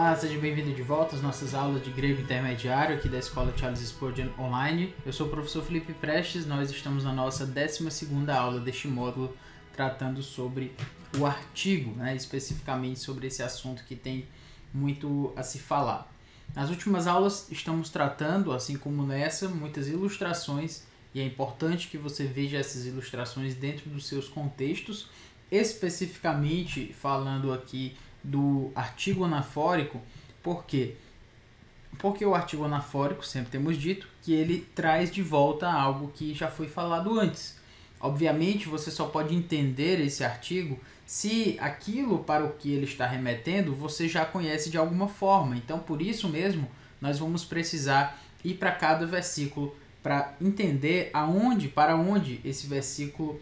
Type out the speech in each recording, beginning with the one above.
Olá, seja bem-vindo de volta às nossas aulas de grego intermediário aqui da Escola Charles Spurgeon Online. Eu sou o professor Felipe Prestes, nós estamos na nossa 12ª aula deste módulo tratando sobre o artigo, especificamente sobre esse assunto que tem muito a se falar. Nas últimas aulas estamos tratando, assim como nessa, muitas ilustrações e é importante que você veja essas ilustrações dentro dos seus contextos, especificamente falando aqui do artigo anafórico. Por quê? Porque o artigo anafórico, sempre temos dito, que ele traz de volta algo que já foi falado antes. Obviamente, você só pode entender esse artigo se aquilo para o que ele está remetendo você já conhece de alguma forma. Então, por isso mesmo, nós vamos precisar ir para cada versículo para entender para onde esse versículo,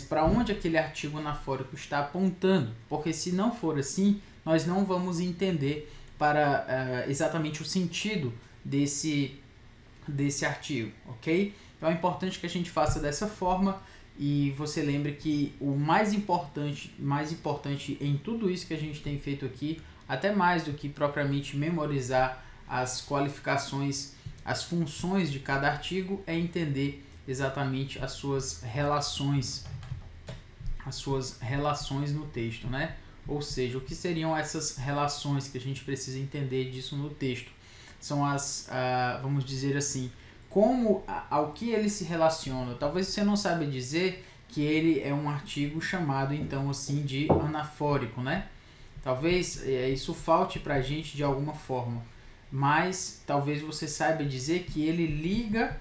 para onde aquele artigo anafórico está apontando. Porque se não for assim, nós não vamos entender para exatamente o sentido desse artigo, ok? Então é importante que a gente faça dessa forma e você lembre que o mais importante em tudo isso que a gente tem feito aqui, até mais do que propriamente memorizar as qualificações, as funções de cada artigo, é entender exatamente as suas relações no texto, né? Ou seja, o que seriam essas relações que a gente precisa entender disso no texto? São vamos dizer assim, ao que ele se relaciona. Talvez você não saiba dizer que ele é um artigo chamado, então, assim, de anafórico, né? Talvez isso falte para a gente de alguma forma, mas talvez você saiba dizer que ele liga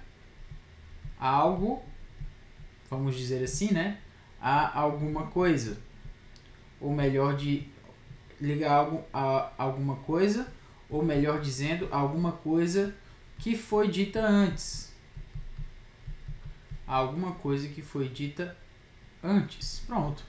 algo, vamos dizer assim, né? A alguma coisa. Ou melhor, liga algo a alguma coisa, ou melhor dizendo, alguma coisa que foi dita antes. Alguma coisa que foi dita antes. Pronto.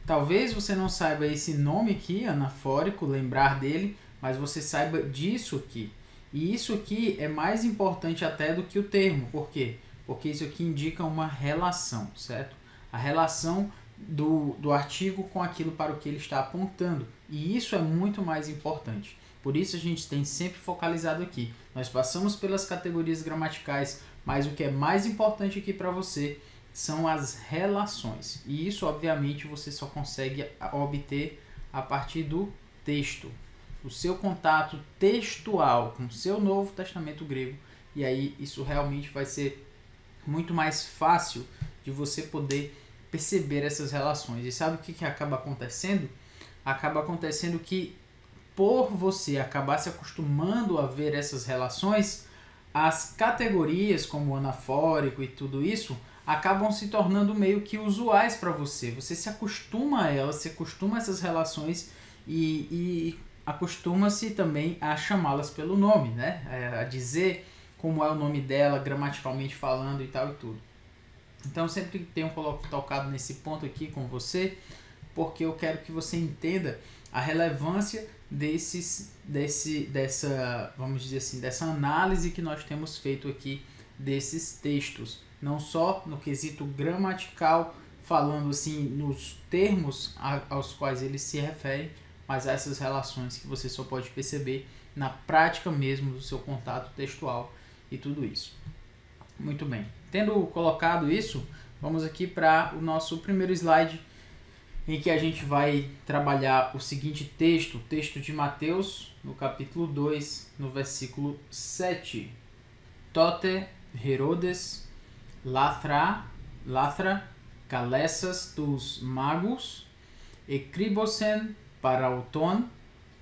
Talvez você não saiba esse nome aqui, anafórico, lembrar dele, mas você saiba disso aqui. E isso aqui é mais importante até do que o termo. Por quê? Porque isso aqui indica uma relação, certo? A relação do artigo com aquilo para o que ele está apontando. E isso é muito mais importante. Por isso a gente tem sempre focalizado aqui. Nós passamos pelas categorias gramaticais, mas o que é mais importante aqui para você são as relações. E isso, obviamente, você só consegue obter a partir do texto. O seu contato textual com o seu Novo Testamento grego. E aí isso realmente vai ser muito mais fácil de você poder perceber essas relações. E sabe o que acaba acontecendo? Acaba acontecendo que, por você acabar se acostumando a ver essas relações, as categorias como o anafórico e tudo isso acabam se tornando meio que usuais para você. Você se acostuma a elas, se acostuma a essas relações e acostuma-se também a chamá-las pelo nome, né? A dizer como é o nome dela, gramaticalmente falando e tal e tudo. Então, sempre tenho tocado nesse ponto aqui com você, porque eu quero que você entenda a relevância vamos dizer assim, dessa análise que nós temos feito aqui desses textos. Não só no quesito gramatical, falando assim nos termos aos quais eles se referem, mas a essas relações que você só pode perceber na prática mesmo do seu contato textual e tudo isso. Muito bem. Tendo colocado isso, vamos aqui para o nosso primeiro slide, em que a gente vai trabalhar o seguinte texto, o texto de Mateus, no capítulo 2, no versículo 7. Tote Herodes latra kalessas tus magos, ekribosen parauton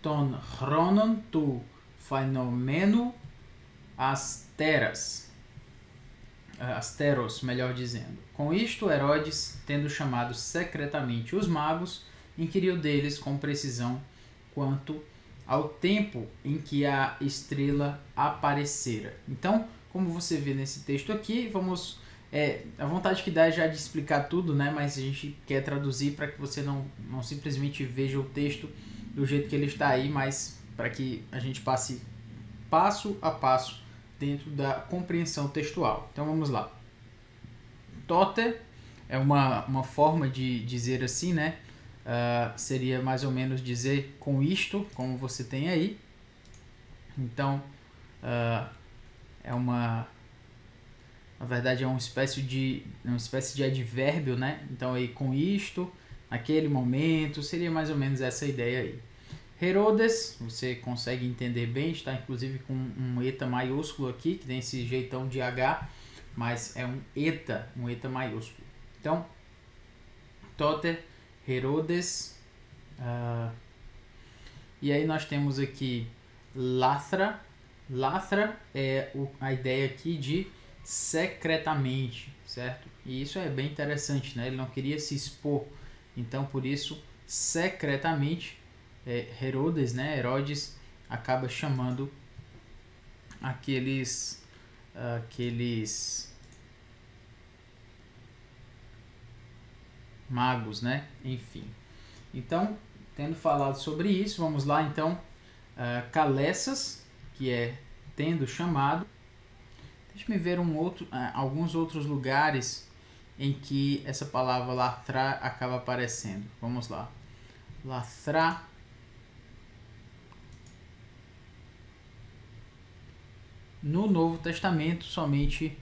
ton chronon tu phenomeno asteros, melhor dizendo. Com isto, Herodes, tendo chamado secretamente os magos, inquiriu deles com precisão quanto ao tempo em que a estrela aparecera. Então, como você vê nesse texto aqui, a vontade que dá já de explicar tudo, né? Mas a gente quer traduzir para que você não simplesmente veja o texto do jeito que ele está aí, mas para que a gente passe passo a passo dentro da compreensão textual. Então vamos lá. Tote é uma forma de dizer assim, né? seria mais ou menos dizer com isto, como você tem aí. Então, na verdade é uma espécie de advérbio, né? Então aí com isto, naquele momento, seria mais ou menos essa ideia aí. Herodes, você consegue entender bem, está inclusive com um eta maiúsculo aqui, que tem esse jeitão de H, mas é um eta maiúsculo. Então, Toter, Herodes, e aí nós temos aqui Lathra. Lathra é a ideia aqui de secretamente, certo? E isso é bem interessante, né? Ele não queria se expor, então por isso secretamente Herodes, né? Herodes acaba chamando aqueles magos, né? Enfim. Então, tendo falado sobre isso, vamos lá então. Calessas, que é tendo chamado. Deixa-me ver alguns outros lugares em que essa palavra lathra acaba aparecendo. Vamos lá. Lathra. No Novo Testamento, somente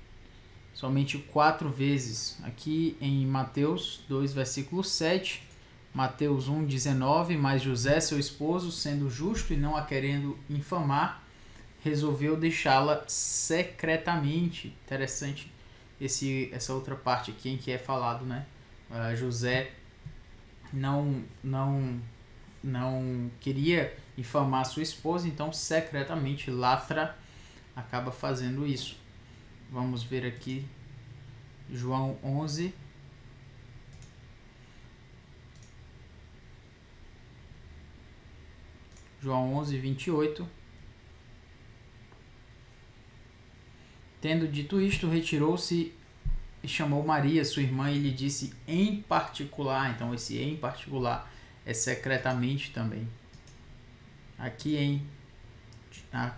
4 vezes. Aqui em Mateus 2, versículo 7. Mateus 1, 19. Mas José, seu esposo, sendo justo e não a querendo infamar, resolveu deixá-la secretamente. Interessante essa outra parte aqui em que é falado, né? José não queria infamar sua esposa, então secretamente Lathra acaba fazendo isso. Vamos ver aqui João 11. João 11, 28. Tendo dito isto, retirou-se e chamou Maria, sua irmã, e lhe disse em particular. Então, esse em particular é secretamente também. Aqui em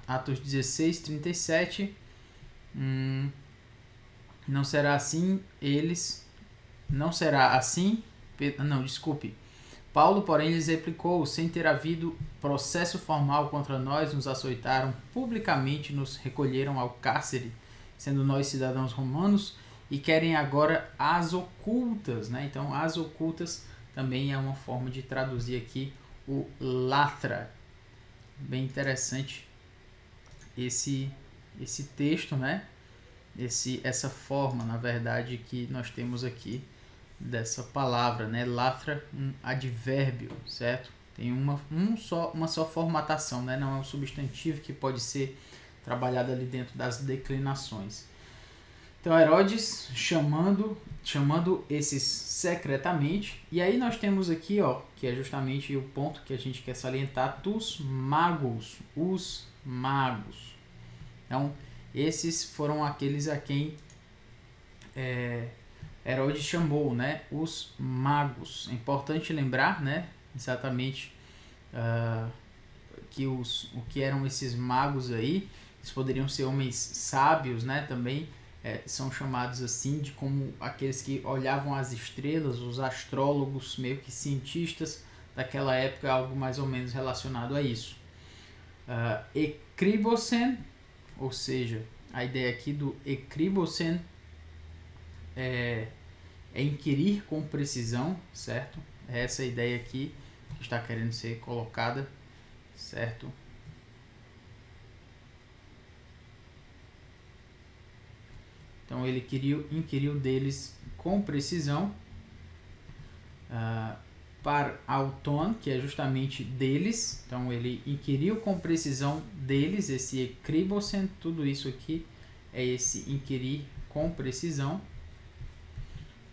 Atos 16, 37. Não será assim Paulo, porém, lhes replicou: sem ter havido processo formal contra nós, nos açoitaram publicamente, nos recolheram ao cárcere, sendo nós cidadãos romanos, e querem agora as ocultas, né? Então, as ocultas também é uma forma de traduzir aqui o Lathra. Bem interessante esse texto, né? Essa forma, na verdade, que nós temos aqui dessa palavra, né? Lathra, um advérbio, certo? Tem uma só formatação, né? Não é um substantivo que pode ser trabalhado ali dentro das declinações. Então, Herodes chamando esses secretamente. E aí nós temos aqui, que é justamente o ponto que a gente quer salientar, os magos. Então, esses foram aqueles a quem Herodes chamou, né? Os magos. É importante lembrar, né? Exatamente o que eram esses magos aí. Eles poderiam ser homens sábios, né? Também são chamados assim, de como aqueles que olhavam as estrelas, os astrólogos, meio que cientistas daquela época, algo mais ou menos relacionado a isso. Ekribosen, ou seja, a ideia aqui do ekribosen é inquirir com precisão, certo? É essa ideia aqui que está querendo ser colocada, certo? Então ele inquiriu deles com precisão. Par auton, que é justamente deles. Então ele inquiriu com precisão deles, esse ekribosen, tudo isso aqui é esse inquirir com precisão.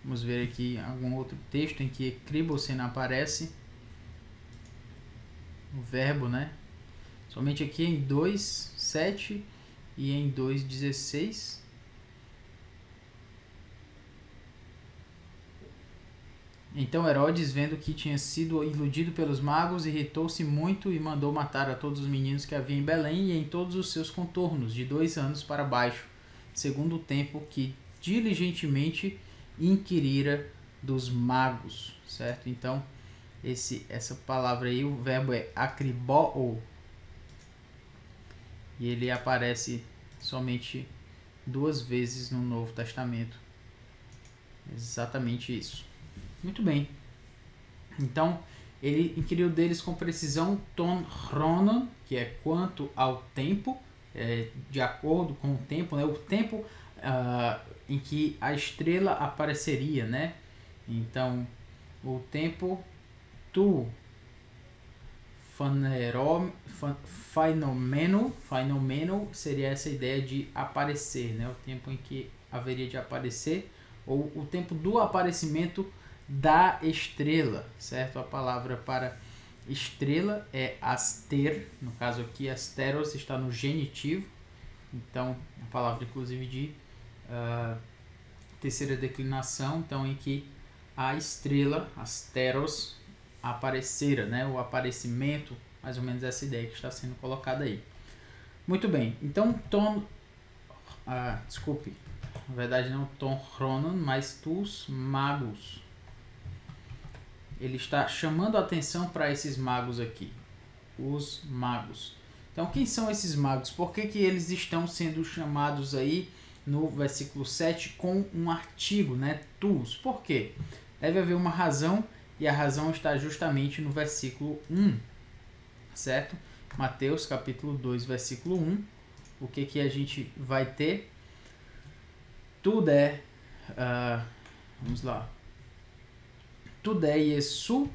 Vamos ver aqui algum outro texto em que ekribosen aparece. O verbo, né? Somente aqui em 2:7 e em 2:16. Então Herodes, vendo que tinha sido iludido pelos magos, irritou-se muito e mandou matar a todos os meninos que havia em Belém e em todos os seus contornos, de 2 anos para baixo, segundo o tempo que diligentemente inquirira dos magos, certo? Então, essa palavra aí, o verbo é akriboo, e ele aparece somente 2 vezes no Novo Testamento. Exatamente isso. Muito bem. Então, ele inquiriu deles com precisão ton chronon, que é quanto ao tempo, de acordo com o tempo, né? O tempo em que a estrela apareceria, né? Então, o tempo tu fenomeno seria essa ideia de aparecer, né? O tempo em que haveria de aparecer, ou o tempo do aparecimento da estrela, certo? A palavra para estrela é aster, no caso aqui asteros está no genitivo, então a palavra inclusive de terceira declinação, então em que a estrela, asteros, aparecera, né? O aparecimento, mais ou menos essa ideia que está sendo colocada aí. Muito bem, então desculpe, na verdade não ton chronon, mas tus magos. Ele está chamando a atenção para esses magos aqui, os magos. Então, quem são esses magos? Por que eles estão sendo chamados aí no versículo 7 com um artigo, né? Tus. Por quê? Deve haver uma razão, e a razão está justamente no versículo 1, certo? Mateus capítulo 2, versículo 1. O que a gente vai ter? Tudo vamos lá. Tudo Jesu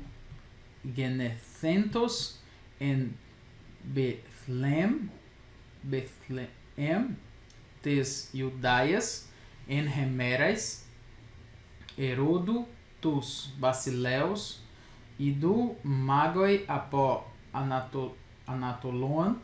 genethentos en Bethlehem tes Judaias en Hemerais Herodo tus Basileus e do magoi apo Anatolon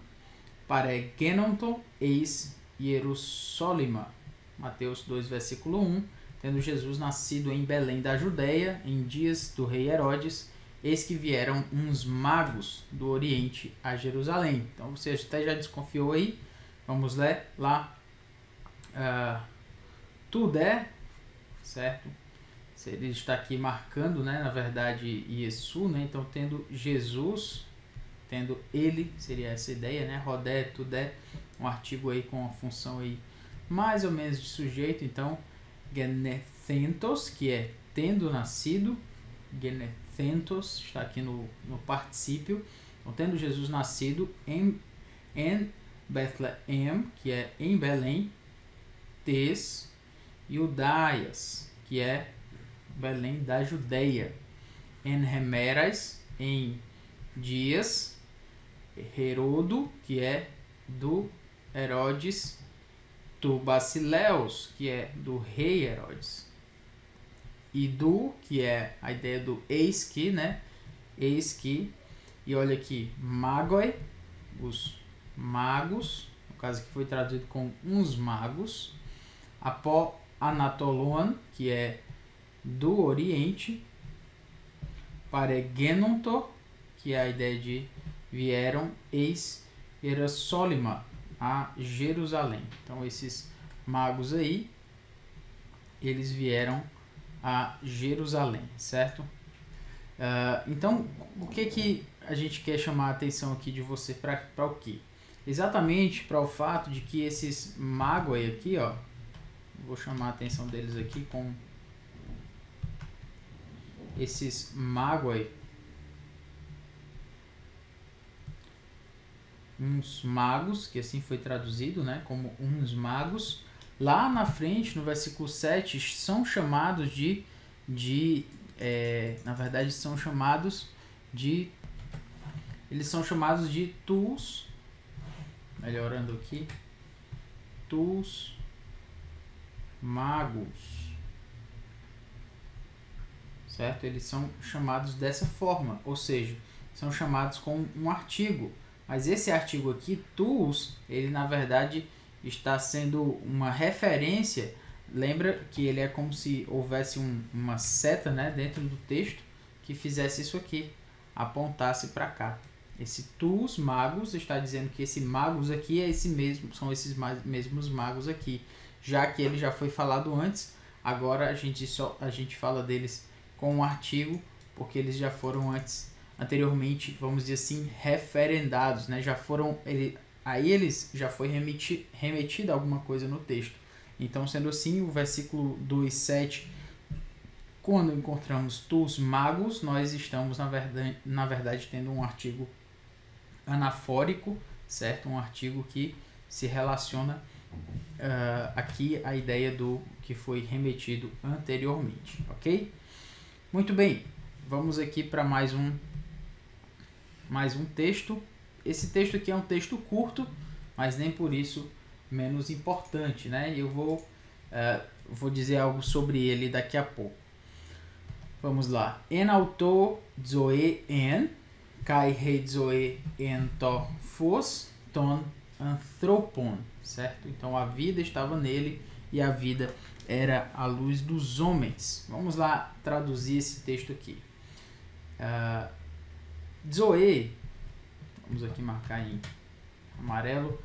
paregenonto eis Jerusalema. Mateus 2, versículo 1. Tendo Jesus nascido em Belém da Judeia, em dias do rei Herodes, eis que vieram uns magos do Oriente a Jerusalém. Então você até já desconfiou aí. Vamos ler lá. Tudo certo? Ele está aqui marcando, né, na verdade, Yesu, né? Então, tendo Jesus, tendo ele, seria essa ideia, né? Rodé, tudé, um artigo aí com a função aí mais ou menos de sujeito. Então, genethentos, que é tendo nascido, genethentos, está aqui no particípio. Então, tendo Jesus nascido em Bethlehem, que é em Belém, tes Judaias, que é Belém da Judeia, em Hemerais, em dias, Herodo, que é do Herodes, do Basileus, que é do rei Herodes, e do, que é a ideia do eis que, né? Eis que, e olha aqui, magoi, os magos, no caso que foi traduzido com uns magos, apó Anatolon, que é do Oriente, paregenonto, que é a ideia de vieram, eis Jerusalema, a Jerusalém. Então esses magos aí, eles vieram a Jerusalém, certo? Então o que a gente quer chamar a atenção aqui de você para o quê? Exatamente para o fato de que esses magos aí aqui, ó, vou chamar a atenção deles aqui com esses magos, uns magos, que assim foi traduzido, né, como uns magos. Lá na frente, no versículo 7, são chamados na verdade são chamados de, eles são chamados de tus, melhorando aqui, tus magos, certo? Eles são chamados dessa forma, ou seja, são chamados com um artigo, mas esse artigo aqui, tus, ele na verdade está sendo uma referência. Lembra que ele é como se houvesse uma seta, né, dentro do texto que fizesse isso aqui, apontasse para cá. Esse tus magos está dizendo que esse magos aqui é são esses mesmos magos aqui, já que ele já foi falado antes. Agora a gente fala deles com um artigo, porque eles já foram anteriormente, vamos dizer assim, referendados, né? Já foram, a eles já foi remetida alguma coisa no texto. Então, sendo assim, o versículo 2:7, quando encontramos tus magos, nós estamos, na verdade, tendo um artigo anafórico, certo? Um artigo que se relaciona aqui à ideia do que foi remetido anteriormente, ok? Muito bem, vamos aqui para mais um texto. Esse texto aqui é um texto curto, mas nem por isso menos importante, né? Eu vou dizer algo sobre ele daqui a pouco. Vamos lá. En auto zoe en, kai he zoe en to fos, ton anthropon, certo? Então a vida estava nele e a vida era a luz dos homens. Vamos lá traduzir esse texto aqui. Zoe, vamos aqui marcar em amarelo.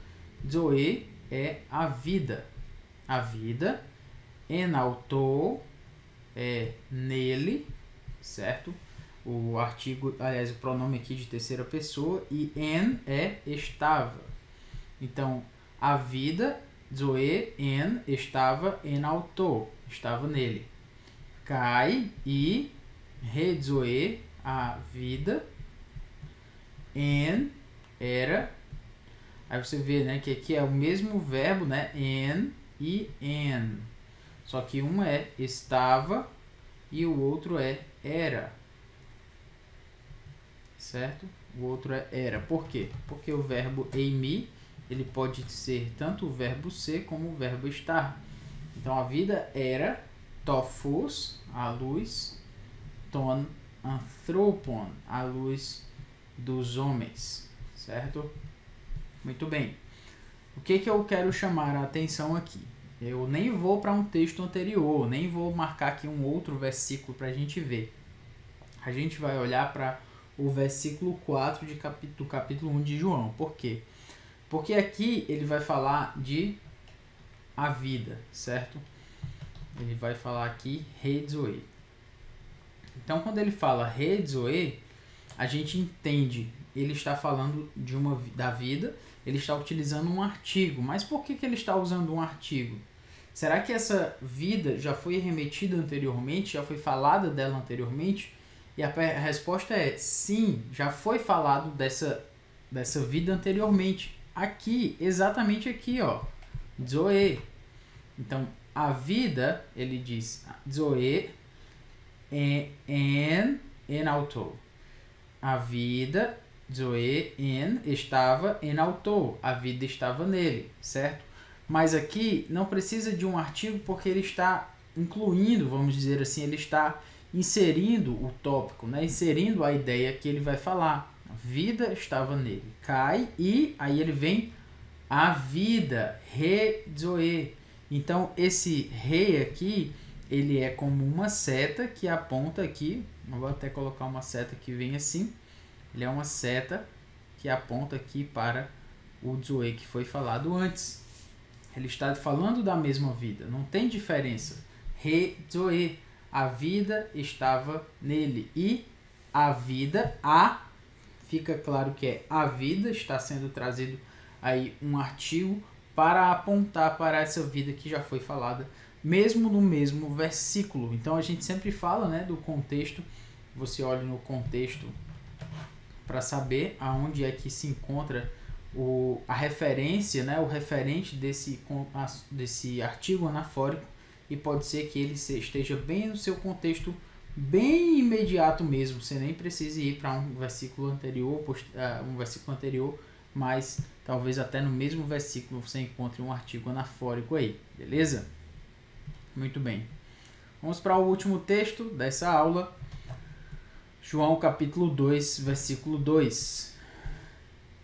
Zoe é a vida. A vida. En auto é nele, certo? O artigo, aliás, o pronome aqui de terceira pessoa, e en é estava. Então, a vida, zoe, en, estava, en auto, estava nele. Kai e re, zoe, a vida, en, era. Aí você vê, né, que aqui é o mesmo verbo, né, en e en. Só que um é estava e o outro é era. Certo? O outro é era. Por quê? Porque o verbo eimi, ele pode ser tanto o verbo ser como o verbo estar. Então, a vida era tofos, a luz, ton anthropon, a luz dos homens. Certo? Muito bem. O que eu quero chamar a atenção aqui? Eu nem vou para um texto anterior, nem vou marcar aqui um outro versículo para a gente ver. A gente vai olhar para o versículo 4 do capítulo 1 de João. Por quê? Porque aqui ele vai falar de a vida, certo? Ele vai falar aqui Redzoe. Então, quando ele fala Redzoe, a gente entende, ele está falando da vida, ele está utilizando um artigo. Mas por que ele está usando um artigo? Será que essa vida já foi remetida anteriormente, já foi falada dela anteriormente? E a resposta é sim, já foi falado dessa vida anteriormente. Aqui, exatamente aqui, ó. Zoe. Então, a vida, ele diz, Zoe en auto. A vida, Zoe en, estava en auto. A vida estava nele, certo? Mas aqui não precisa de um artigo porque ele está incluindo, vamos dizer assim, ele está inserindo o tópico, né? Inserindo a ideia que ele vai falar. A vida estava nele. Cai e aí ele vem a vida, re-zoe. Então esse re aqui, ele é como uma seta que aponta aqui, eu vou até colocar uma seta que vem assim, ele é uma seta que aponta aqui para o zoe que foi falado antes. Ele está falando da mesma vida, não tem diferença. Re-zoe. A vida estava nele. E a vida, fica claro que é a vida, está sendo trazido aí um artigo para apontar para essa vida que já foi falada, mesmo no mesmo versículo. Então a gente sempre fala, né, do contexto, você olha no contexto para saber aonde é que se encontra a referência, né, o referente desse artigo anafórico. E pode ser que ele esteja bem no seu contexto, bem imediato mesmo. Você nem precise ir para um versículo anterior, mas talvez até no mesmo versículo você encontre um artigo anafórico aí, beleza? Muito bem. Vamos para o último texto dessa aula. João capítulo 2, versículo 2.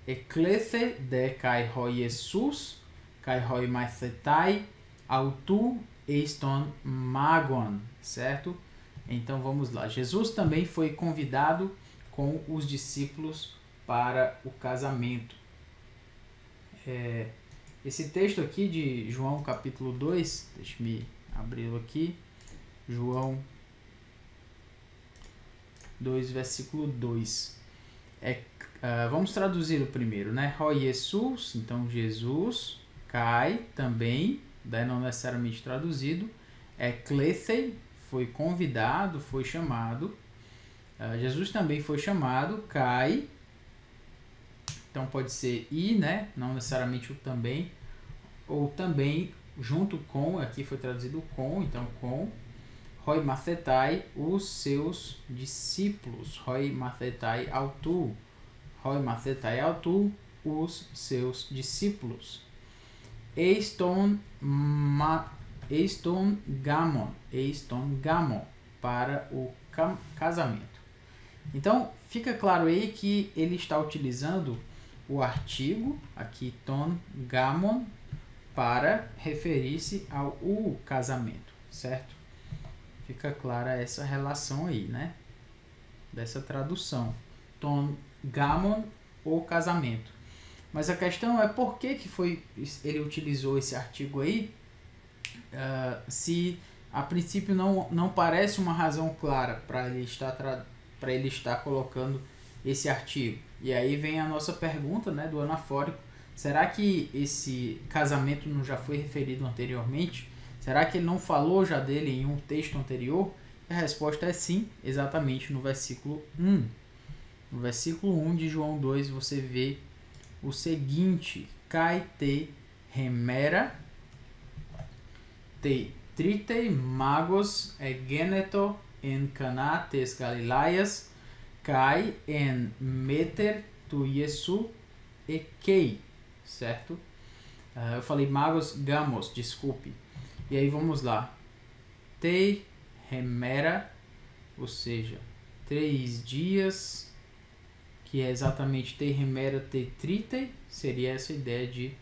Ecclese de kai hoi Jesus, kai hoi maithetai, autu eiston magon, certo? Então vamos lá. Jesus também foi convidado com os discípulos para o casamento. Esse texto aqui de João capítulo 2, deixa-me abri-lo aqui. João 2, versículo 2. Vamos traduzir o primeiro, né? Ho Jesus, então Jesus, Kai, também, daí não necessariamente traduzido, Eklethei, foi convidado, foi chamado, Jesus também foi chamado, Kai, então pode ser e, né? Não necessariamente o também, ou também junto com, aqui foi traduzido com, então com, Hoi Mathetai, os seus discípulos, Hoi Mathetai autu, Hoi Mathetai autu, os seus discípulos. Eiston gamon, para o casamento. Então, fica claro aí que ele está utilizando o artigo, aqui ton gamon, para referir-se ao casamento, certo? Fica clara essa relação aí, né? Dessa tradução. Ton gamon, o casamento. Mas a questão é por que ele utilizou esse artigo aí, se a princípio não parece uma razão clara para ele estar colocando esse artigo. E aí vem a nossa pergunta, né, do anafórico: será que esse casamento não já foi referido anteriormente? Será que ele não falou já dele em um texto anterior? E a resposta é sim, exatamente no versículo 1. No versículo 1 de João 2 você vê o seguinte: Kai te remera te tritei magos egeneto en Cana tes Galilaias kai en meter tu Jesu ekei, certo? Eu falei magos gamos, desculpe. E aí vamos lá. Te remera, ou seja, 3 dias, que é exatamente te remera te tritei, seria essa ideia de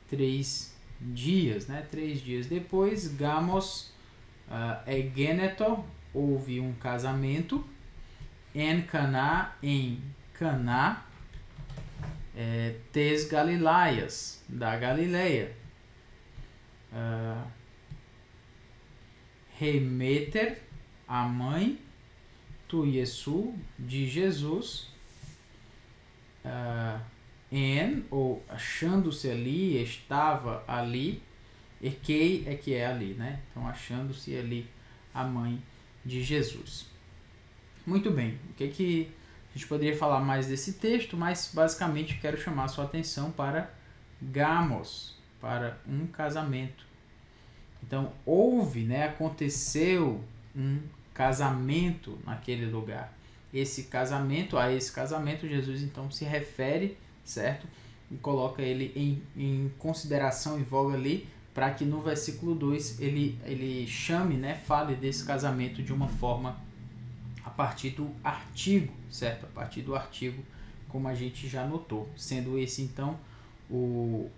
3 dias, né? 3 dias depois, gamos egeneto, houve um casamento, em Cana, tes Galilaias, da Galileia, remeter, a mãe, tu Jesu, de Jesus, ou achando-se ali, estava ali, ekei é que é ali, né? Então, achando-se ali a mãe de Jesus. Muito bem, o que a gente poderia falar mais desse texto, mas basicamente quero chamar a sua atenção para gamos, para um casamento. Então, houve, né, aconteceu um casamento naquele lugar. A esse casamento, Jesus então se refere, certo? E coloca ele em consideração, em voga ali, para que no versículo 2 ele chame, né, fale desse casamento de uma forma a partir do artigo, certo? A partir do artigo, como a gente já notou. Sendo esse, então, o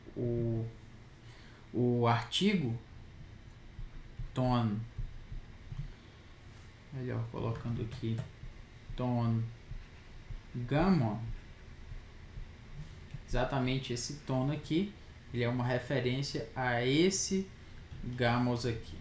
artigo, ton, melhor colocando aqui, ton gamon, exatamente esse tono aqui, ele é uma referência a esse gamos aqui,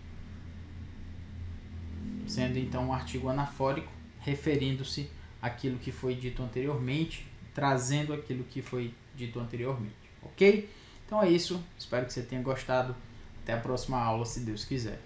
sendo então um artigo anafórico, referindo-se àquilo que foi dito anteriormente, trazendo aquilo que foi dito anteriormente, ok? Então é isso, espero que você tenha gostado, até a próxima aula, se Deus quiser.